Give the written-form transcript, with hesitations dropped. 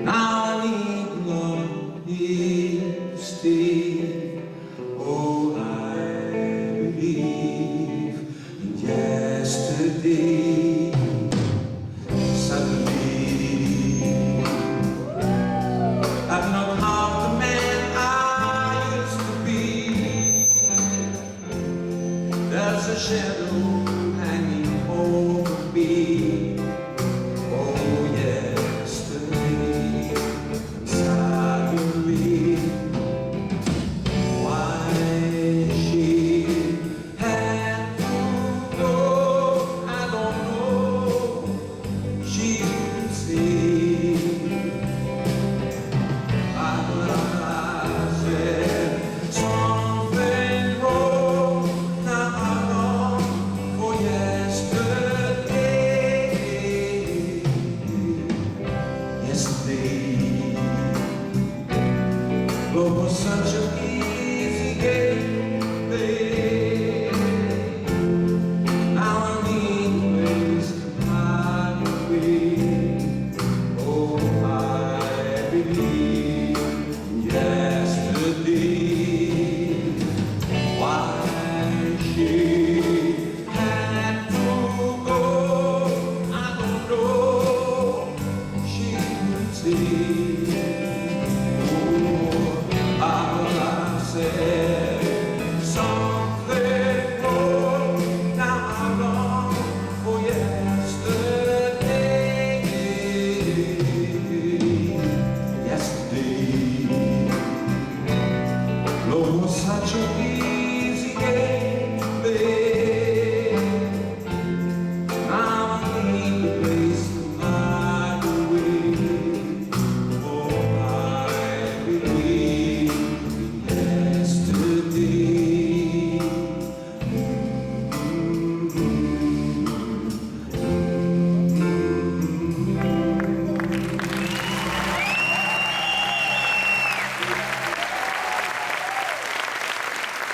I need love to stay. Oh, I believe in yesterday. Suddenly, I'm not half the man I used to be. There's a shadow hanging over me. Oh, yesterday, suddenly, why she had to go, I don't know. She could see, I said something wrong. Now I long for yesterday. Yesterday, love was such an easy game, babe. Now I need ways to hide away. Oh, I believe in yesterday. Why she had to go, I don't know. She could see.